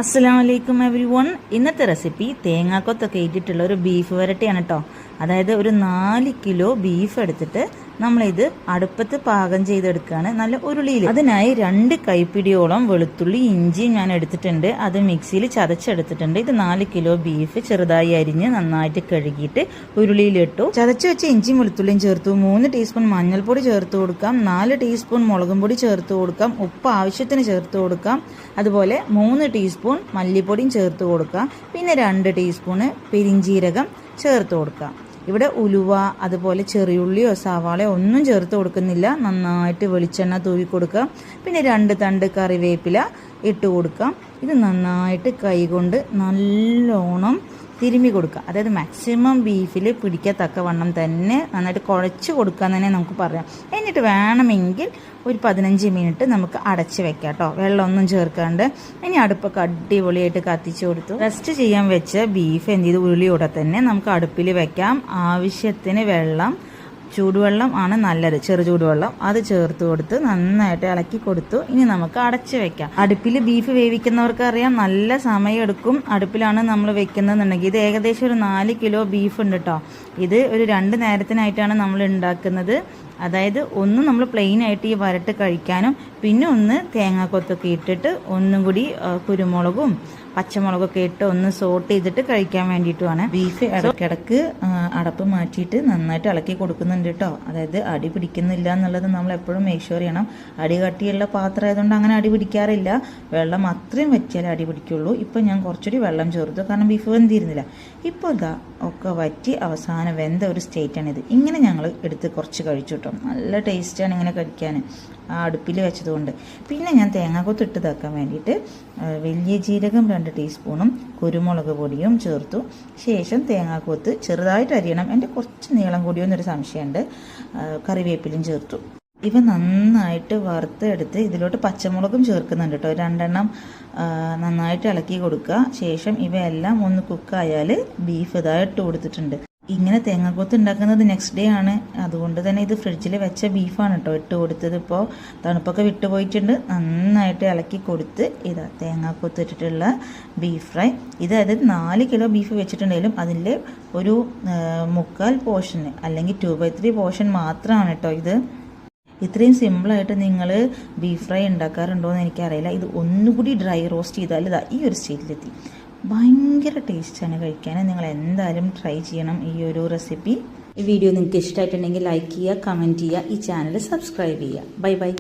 അസ്സലാമലൈക്കും എവരിവൺ. ഇന്നത്തെ റെസിപ്പി തേങ്ങാക്കൊത്തൊക്കെ ഇട്ടിട്ടുള്ള ഒരു ബീഫ് വരട്ടിയാണ് കേട്ടോ. അതായത് ഒരു 4 കിലോ ബീഫ് എടുത്തിട്ട് നമ്മളിത് അടുപ്പത്ത് പാകം ചെയ്തെടുക്കുകയാണ് നല്ല ഉരുളിയിൽ. അതിനായി 2 കൈപ്പിടിയോളം വെളുത്തുള്ളി ഇഞ്ചിയും ഞാൻ എടുത്തിട്ടുണ്ട്. അത് മിക്സിയിൽ ചതച്ചെടുത്തിട്ടുണ്ട്. ഇത് 4 കിലോ ബീഫ് ചെറുതായി അരിഞ്ഞ് നന്നായിട്ട് കഴുകിയിട്ട് ഉരുളിയിലിട്ടു. ചതച്ച് വെച്ച ഇഞ്ചിയും വെളുത്തുള്ളിയും ചേർത്തു. 3 ടീസ്പൂൺ മഞ്ഞൾപ്പൊടി ചേർത്ത് കൊടുക്കാം. 4 ടീസ്പൂൺ മുളകും പൊടി ചേർത്ത് കൊടുക്കാം. ഉപ്പ് ആവശ്യത്തിന് ചേർത്ത് കൊടുക്കാം. അതുപോലെ 3 ടീസ്പൂൺ മല്ലിപ്പൊടിയും ചേർത്ത് കൊടുക്കാം. പിന്നെ 2 ടീസ്പൂണ് പെരിഞ്ജീരകം ചേർത്ത് കൊടുക്കാം. ഇവിടെ ഉലുവ അതുപോലെ ചെറിയുള്ളിയോ സവാളയോ ഒന്നും ചേർത്ത് കൊടുക്കുന്നില്ല. നന്നായിട്ട് വെളിച്ചെണ്ണ തൂവി കൊടുക്കാം. പിന്നെ 2 തണ്ട് കറിവേപ്പില ഇട്ട് കൊടുക്കാം. ഇത് നന്നായിട്ട് കൈകൊണ്ട് നല്ലോണം തിരുമ്മി കൊടുക്കുക. അതായത് മാക്സിമം ബീഫിൽ പിടിക്കത്തക്ക വണ്ണം തന്നെ നന്നായിട്ട് കുഴച്ച് കൊടുക്കാൻ തന്നെ നമുക്ക് പറയാം. എന്നിട്ട് വേണമെങ്കിൽ ഒരു 15 മിനിറ്റ് നമുക്ക് അടച്ച് വെക്കാം കേട്ടോ, വെള്ളമൊന്നും ചേർക്കാണ്ട്. ഇനി അടുപ്പൊക്കെ അടിപൊളിയായിട്ട് കത്തിച്ച് കൊടുത്തു. റെസ്റ്റ് ചെയ്യാൻ വെച്ച ബീഫ് എന്ത് ചെയ്ത് ഉരുളിയോടെ തന്നെ നമുക്ക് അടുപ്പിൽ വെക്കാം. ആവശ്യത്തിന് വെള്ളം, ചൂടുവെള്ളം ആണ് നല്ലത്, ചെറു ചൂടുവെള്ളം അത് ചേർത്ത് കൊടുത്ത് നന്നായിട്ട് ഇളക്കി കൊടുത്തു. ഇനി നമുക്ക് അടച്ച് വെക്കാം. അടുപ്പിൽ ബീഫ് വേവിക്കുന്നവർക്ക് അറിയാം നല്ല സമയമെടുക്കും. അടുപ്പിലാണ് നമ്മൾ വെക്കുന്നതെന്നുണ്ടെങ്കിൽ ഇത് ഏകദേശം ഒരു 4 കിലോ ബീഫ് ഉണ്ട് കേട്ടോ. ഇത് ഒരു 2 നേരത്തിനായിട്ടാണ് നമ്മൾ ഉണ്ടാക്കുന്നത്. അതായത് ഒന്ന് നമ്മൾ പ്ലെയിൻ ആയിട്ട് ഈ വരട്ട് കഴിക്കാനും, പിന്നെ ഒന്ന് തേങ്ങാക്കൊത്തൊക്കെ ഇട്ടിട്ട് ഒന്നും കൂടി കുരുമുളകും പച്ചമുളകൊക്കെ ഇട്ട് ഒന്ന് സോട്ട് ചെയ്തിട്ട് കഴിക്കാൻ വേണ്ടിയിട്ടുമാണ്. ബീഫ് ഇടയ്ക്കിടക്ക് അടപ്പ് മാറ്റിയിട്ട് നന്നായിട്ട് ഇളക്കി കൊടുക്കുന്നുണ്ട് കേട്ടോ. അതായത് അടി പിടിക്കുന്നില്ല എന്നുള്ളത് നമ്മൾ എപ്പോഴും മേക്ക് ഷുവർ ചെയ്യണം. അടി കട്ടിയുള്ള പാത്രം ആയതുകൊണ്ട് അങ്ങനെ അടി പിടിക്കാറില്ല. വെള്ളം അത്രയും വറ്റിയാലേ അടി പിടിക്കുള്ളൂ. ഇപ്പം ഞാൻ കുറച്ചുകൂടി വെള്ളം ചേർത്തു, കാരണം ബീഫ് വെന്തിരുന്നില്ല. ഇപ്പോൾ ഇതാ ഒക്കെ വറ്റി അവസാനം വെന്ത ഒരു സ്റ്റേറ്റാണിത്. ഇങ്ങനെ ഞങ്ങൾ എടുത്ത് കുറച്ച് കഴിച്ചു കേട്ടോ. നല്ല ടേസ്റ്റാണ് ഇങ്ങനെ കഴിക്കാൻ ആ അടുപ്പിൽ വെച്ചതുകൊണ്ട്. പിന്നെ ഞാൻ തേങ്ങാക്കൊത്ത് ഇട്ടതാക്കാൻ വേണ്ടിയിട്ട് വലിയ ജീരകം 2 ടീസ്പൂണും കുരുമുളക് പൊടിയും ചേർത്തു. ശേഷം തേങ്ങാക്കൊത്ത് ചെറുതായിട്ട് അരിയണം, എൻ്റെ കുറച്ച് നീളം കൂടിയോ എന്നൊരു സംശയമുണ്ട്. കറിവേപ്പിലും ചേർത്തു. ഇവ നന്നായിട്ട് വറുത്തെടുത്ത് ഇതിലോട്ട് പച്ചമുളകും ചേർക്കുന്നുണ്ട് കേട്ടോ. 2 എണ്ണം നന്നായിട്ട് ഇളക്കി കൊടുക്കുക. ശേഷം ഇവയെല്ലാം ഒന്ന് കുക്കായാൽ ബീഫ് ഇതായിട്ട് കൊടുത്തിട്ടുണ്ട്. ഇങ്ങനെ തേങ്ങാക്കൊത്ത് ഉണ്ടാക്കുന്നത് നെക്സ്റ്റ് ഡേ ആണ്. അതുകൊണ്ട് തന്നെ ഇത് ഫ്രിഡ്ജിൽ വെച്ച ബീഫാണ് കേട്ടോ ഇട്ട് കൊടുത്തത്. ഇപ്പോൾ തണുപ്പൊക്കെ വിട്ടുപോയിട്ടുണ്ട്. നന്നായിട്ട് ഇളക്കി കൊടുത്ത് ഇതാ തേങ്ങാക്കൊത്ത് ഇട്ടിട്ടുള്ള ബീഫ് ഫ്രൈ. ഇത് അതായത് 4 കിലോ ബീഫ് വെച്ചിട്ടുണ്ടെങ്കിലും അതിൻ്റെ ഒരു 1/4 പോർഷൻ അല്ലെങ്കിൽ 2/3 പോർഷൻ മാത്രമാണ് കേട്ടോ ഇത്. ഇത്രയും സിമ്പിളായിട്ട് നിങ്ങൾ ബീഫ് ഫ്രൈ ഉണ്ടാക്കാറുണ്ടോ എന്ന് എനിക്കറിയില്ല. ഇത് ഒന്നുകൂടി ഡ്രൈ റോസ്റ്റ് ചെയ്താൽ ഇതാ ഈ ഒരു സ്റ്റേറ്റിലെത്തി. ഭയങ്കര ടേസ്റ്റാണ് കഴിക്കാൻ. നിങ്ങൾ എന്തായാലും ട്രൈ ചെയ്യണം ഈ ഒരു റെസിപ്പി. ഈ വീഡിയോ നിങ്ങൾക്ക് ഇഷ്ടമായിട്ടുണ്ടെങ്കിൽ ലൈക്ക് ചെയ്യുക, കമൻറ്റ് ചെയ്യുക, ഈ ചാനൽ സബ്സ്ക്രൈബ് ചെയ്യുക. Bye bye.